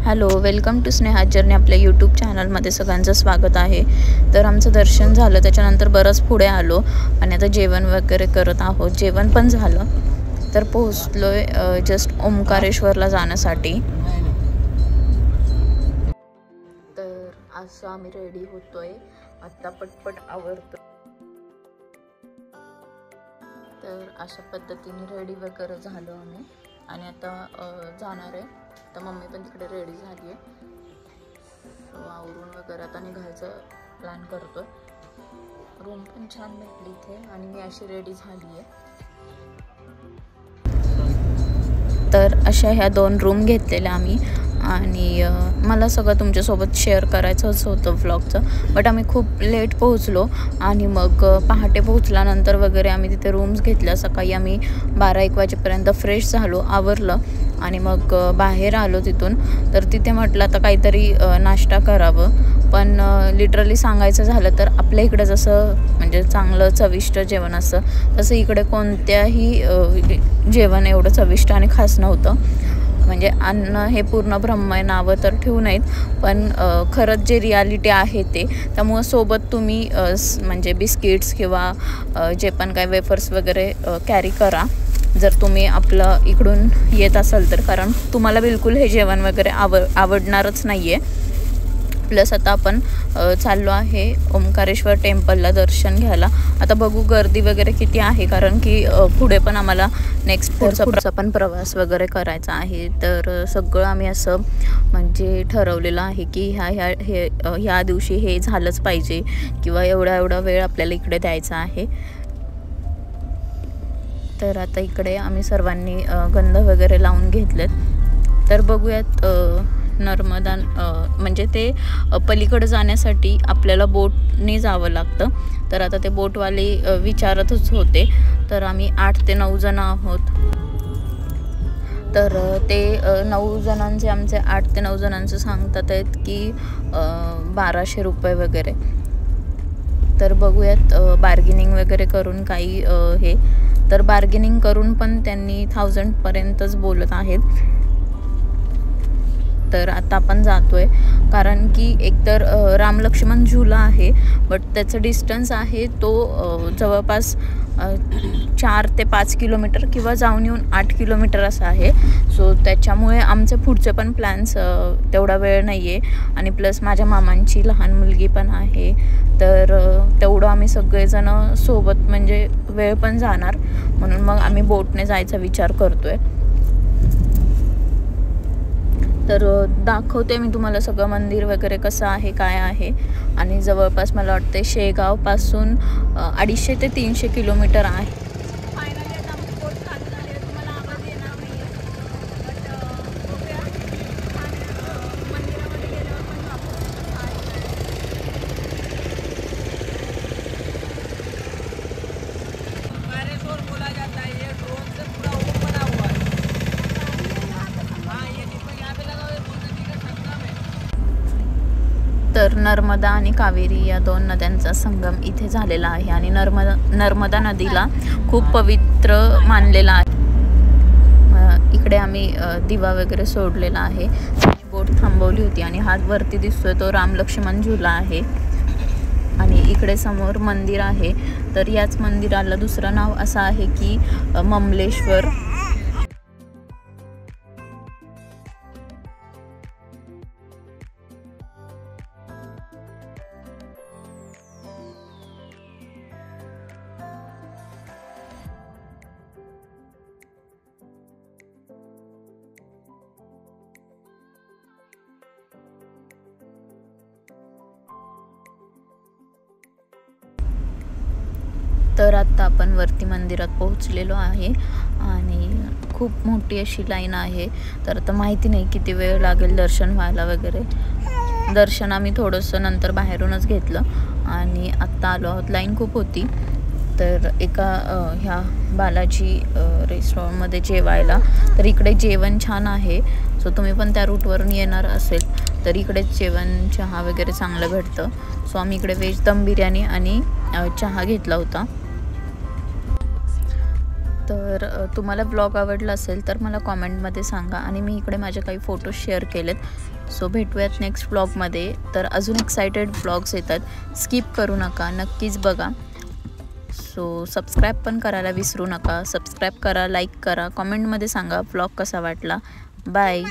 Hello, welcome to Sneha journey. आपल्या YouTube चॅनलमध्ये सगळ्यांचं स्वागत आहे. तर आमचं दर्शन झालं, त्याच्यानंतर बरंच पुढे आलो आणि आता जेवण वगैरे करत आहोत. जेवण पण झालं, तर पोहोचलो आहे जस्ट ओंकारेश्वरला जाण्यासाठी. तर असं आम्ही रेडी होतोय, आत्ता पटपट आवरतो. तर अशा पद्धतीने रेडी वगैरे झालो आम्ही आणि आता जाणार आहे. तर मम्मी पण तिकडे रेडी झाली आहे, सो आवरून वगैरे आता निघायचं प्लॅन करतोय. रूम पण छान भेटली इथे आणि मी अशी रेडी झाली आहे. तर अशा ह्या 2 रूम घेतलेल्या आम्ही आणि मला सगळं तुमच्यासोबत शेअर करायचंच होतं व्लॉगचं, बट आम्ही खूप लेट पोहोचलो आणि मग पहाटे पोहोचल्यानंतर वगैरे आम्ही तिथे रूम्स घेतल्या. सकाळी आम्ही 12-1 वाजेपर्यंत फ्रेश झालो, आवरलं आणि मग बाहेर आलो तिथून. तर तिथे म्हटलं आता काहीतरी नाश्ता करावं, पण लिटरली सांगायचं झालं तर आपल्या इकडं जसं म्हणजे चांगलं चविष्ट जेवण असतं तसं इकडे कोणत्याही जेवण एवढं चविष्ट आणि खास नव्हतं. म्हणजे अन्न हे पूर्ण ब्रह्म आहे, नावं तर ठेवू नयेत, पण खरंच जे रियालिटी आहे ते. त्यामुळं सोबत तुम्ही म्हणजे बिस्किट्स किंवा जे पण काय वेफर्स वगैरे कॅरी करा जर तुम्ही आपलं इकडून येत असाल तर, कारण तुम्हाला बिलकुल हे जेवण वगैरे आवडणारच नाही आहे. प्लस आता आपण चाललो आहे ओंकारेश्वर टेम्पलला दर्शन घ्यायला. आता बघू गर्दी वगैरे किती आहे, कारण की पुढे पण आम्हाला पुढचा पण प्रवास वगैरे करायचा आहे. तर सगळं आम्ही असं म्हणजे ठरवलेलं आहे की ह्या दिवशी हे झालंच पाहिजे किंवा एवढा वेळ आपल्याला इकडे द्यायचा आहे. तर आता इकडे आम्ही सर्वांनी गंध वगैरे लावून घेतलेत. तर बघूयात नर्मदा म्हणजे ते पलीकडे जाण्यासाठी आपल्याला बोटने जावं लागतं. तर आता ते बोटवाले विचारतच होते. तर आम्ही 8 ते 9 जण आहोत. तर ते 9 जणांचे आमचे 8 ते 9 जणांचं सांगतात आहेत की 1200 रुपये वगैरे. तर बघूयात बार्गेनिंग वगैरे करून काही हे. तर बार्गेनिंग करून पण त्यांनी 1000पर्यंतच बोलत आहेत. तर आता आपण जातोय, कारण की एकतर राम लक्ष्मण झुला आहे, बट त्याचं डिस्टन्स आहे तो जवळपास 4 ते 5 किलोमीटर किंवा जाऊन येऊन 8 किलोमीटर असं आहे. सो त्याच्यामुळे आमचे पुढचे पण प्लॅन्स तेवढा वेळ नाही आहे. आणि प्लस माझ्या मामांची लहान मुलगी पण आहे, तर तेवढं आम्ही सगळेजण सोबत म्हणजे वेळ पण जाणार, म्हणून मग आम्ही बोटने जायचा विचार करतोय. तर दाखवते मी तुम्हाला सगळं मंदिर वगैरे कसं आहे काय आहे. आणि जवळपास मला वाटते शेगावपासून 250 ते 300 किलोमीटर आहे. तर नर्मदा आणि कावेरी या 2 नद्यांचा संगम इथे झालेला आहे आणि नर्मदा नदीला खूप पवित्र मानलेला आहे. इकडे आम्ही दिवा वगैरे सोडलेला आहे. बोट थांबवली होती आणि हात वरती दिसतोय तो राम लक्ष्मण झुला आहे. आणि इकडे समोर मंदिर आहे. तर याच मंदिराला दुसरं नाव असं आहे की ममलेश्वर. तर आत्ता आपण वरती मंदिरात पोहोचलेलो आहे आणि खूप मोठी अशी लाईन आहे. तर आता माहिती नाही किती वेळ लागेल दर्शन व्हायला वगैरे. दर्शन आम्ही थोडंसं नंतर बाहेरूनच घेतलं आणि आत्ता आलो आहोत. लाईन खूप होती. तर एका ह्या बालाजी रेस्टॉरंटमध्ये जेवायला. तर इकडे जेवण छान आहे. सो तुम्ही पण त्या रूटवरून येणार असेल तर इकडे जेवण चहा वगैरे चांगलं भेटतं. सो आम्ही इकडे व्हेज दम बिर्याणी आणि चहा घेतला होता. तर तुम्हाला ब्लॉग आवडला असेल तर मला कॉमेंटमध्ये सांगा आणि मी इकडे माझे काही फोटो शेअर केलेत. सो भेटूयात नेक्स्ट ब्लॉगमध्ये. तर अजून एक्सायटेड ब्लॉग्स येतात, स्किप करू नका, नक्कीच बघा. सो सबस्क्राईब पण करायला विसरू नका. सबस्क्राईब करा, लाईक करा, कॉमेंटमध्ये सांगा ब्लॉग कसा वाटला. बाय.